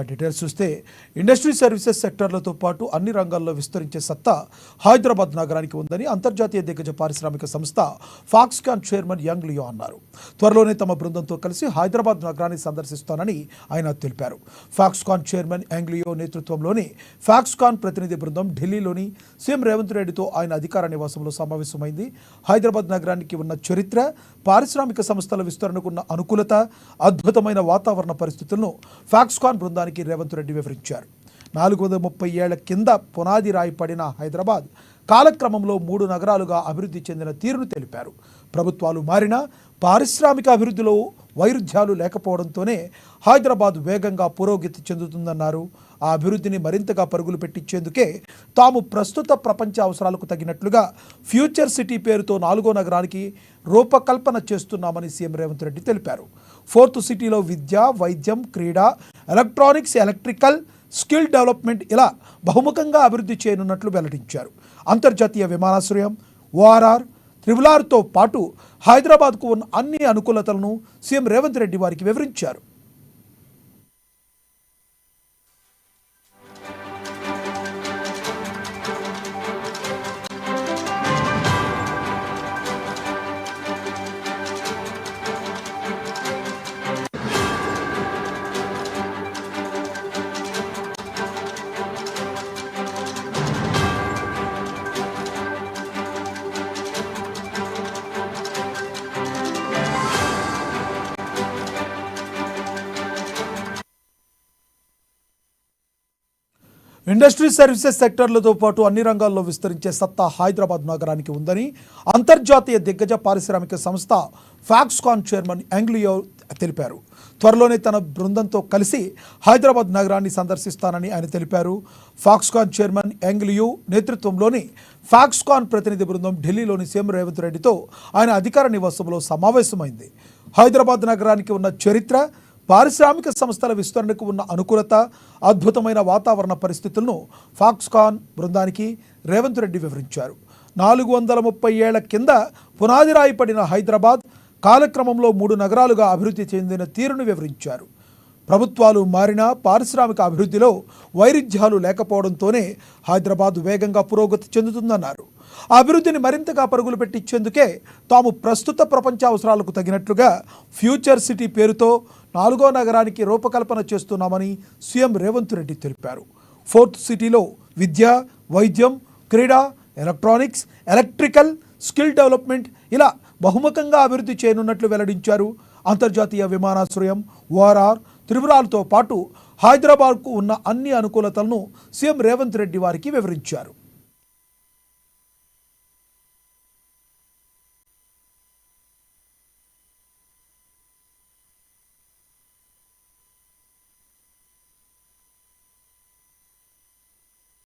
Details చూస్తే industry services సెక్టర్లతో పాటు అన్ని రంగాల్లో విస్తరించే సత్తా హైదరాబాద్ నగరానికి ఉందని అంతర్జాతీయ దిగ్గజ పారిశ్రామిక సంస్థ ఫాక్స్కాన్ చైర్మన్ యంగ్ లియో అన్నారు. త్వరలోనే తమ బృందంతో కలిసి హైదరాబాద్ నగరాన్ని సందర్శిస్తానని ఆయన తెలిపారు. ఫాక్స్కాన్ చైర్మన్ యంగ్ లియో నేతృత్వంలోని ఫాక్స్కాన్ ప్రతినిధి బృందం ఢిల్లీలోని సీఎం రేవంత్ రెడ్డితో ఆయన అధికార నివాసంలో సమావేశమైంది. హైదరాబాద్ నగరానికి ఉన్న చరిత్ర, పారిశ్రామిక సంస్థల విస్తరణకు ఉన్న అనుకూలత, అద్భుతమైన వాతావరణ పరిస్థితులను ఫాక్స్కాన్ బృందానికి రేవంత్ రెడ్డి వివరించారు. 430 ఏళ్ల కింద పునాది రాయి పడిన హైదరాబాద్ కాలక్రమంలో 3 నగరాలుగా అభివృద్ధి చెందిన తీరును తెలిపారు. ప్రభుత్వాలు మారినా పారిశ్రామిక అభివృద్ధిలో వైరుధ్యాలు లేకపోవడంతోనే హైదరాబాద్ వేగంగా పురోగతి చెందుతుందన్నారు. ఆ అభివృద్ధిని మరింతగా పరుగులు పెట్టించేందుకే తాము ప్రస్తుత ప్రపంచ అవసరాలకు తగినట్లుగా ఫ్యూచర్ సిటీ పేరుతో 4వ నగరానికి రూపకల్పన చేస్తున్నామని సీఎం రేవంత్ రెడ్డి తెలిపారు. 4th సిటీలో విద్య, వైద్యం, క్రీడా, ఎలక్ట్రానిక్స్, ఎలక్ట్రికల్, స్కిల్ డెవలప్మెంట్ ఇలా బహుముఖంగా అభివృద్ధి చేయనున్నట్లు వెల్లడించారు. అంతర్జాతీయ విమానాశ్రయం, ORR, త్రిబులార్తో పాటు హైదరాబాద్కు ఉన్న అన్ని అనుకూలతలను సీఎం రేవంత్ రెడ్డి వారికి వివరించారు. ఇండస్ట్రీ సర్వీసెస్ సెక్టర్లతో పాటు అన్ని రంగాల్లో విస్తరించే సత్తా హైదరాబాద్ నగరానికి ఉందని అంతర్జాతీయ దిగ్గజ పారిశ్రామిక సంస్థ ఫాక్స్కాన్ చైర్మన్ యంగ్ లియో తెలిపారు. త్వరలోనే తన బృందంతో కలిసి హైదరాబాద్ నగరాన్ని సందర్శిస్తానని ఆయన తెలిపారు. ఫాక్స్కాన్ చైర్మన్ యంగ్ లియో నేతృత్వంలోని ఫాక్స్కాన్ ప్రతినిధి బృందం ఢిల్లీలోని సీఎం రేవంత్ రెడ్డితో ఆయన అధికార నివాసంలో సమావేశమైంది. హైదరాబాద్ నగరానికి ఉన్న చరిత్ర, పారిశ్రామిక సంస్థల విస్తరణకు ఉన్న అనుకూలత, అద్భుతమైన వాతావరణ పరిస్థితులను ఫాక్స్కాన్ బృందానికి రేవంత్ రెడ్డి వివరించారు. 430 ఏళ్ల కింద పునాది రాయి పడిన హైదరాబాద్ కాలక్రమంలో 3 నగరాలుగా అభివృద్ధి చెందిన తీరును వివరించారు. ప్రభుత్వాలు మారినా పారిశ్రామిక అభివృద్ధిలో వైరుధ్యాలు లేకపోవడంతోనే హైదరాబాద్ వేగంగా పురోగతి చెందుతుందన్నారు. ఆ అభివృద్ధిని మరింతగా పరుగులు పెట్టించేందుకే తాము ప్రస్తుత ప్రపంచ అవసరాలకు తగినట్లుగా ఫ్యూచర్ సిటీ పేరుతో 4వ నగరానికి రూపకల్పన చేస్తున్నామని సీఎం రేవంత్ రెడ్డి తెలిపారు. 4th సిటీలో విద్య, వైద్యం, క్రీడా, ఎలక్ట్రానిక్స్, ఎలక్ట్రికల్, స్కిల్ డెవలప్మెంట్ ఇలా బహుముఖంగా అభివృద్ధి చేయనున్నట్లు వెల్లడించారు. అంతర్జాతీయ విమానాశ్రయం, ORR, త్రిబులార్తో పాటు హైదరాబాద్కు ఉన్న అన్ని అనుకూలతలను సీఎం రేవంత్ రెడ్డి వారికి వివరించారు.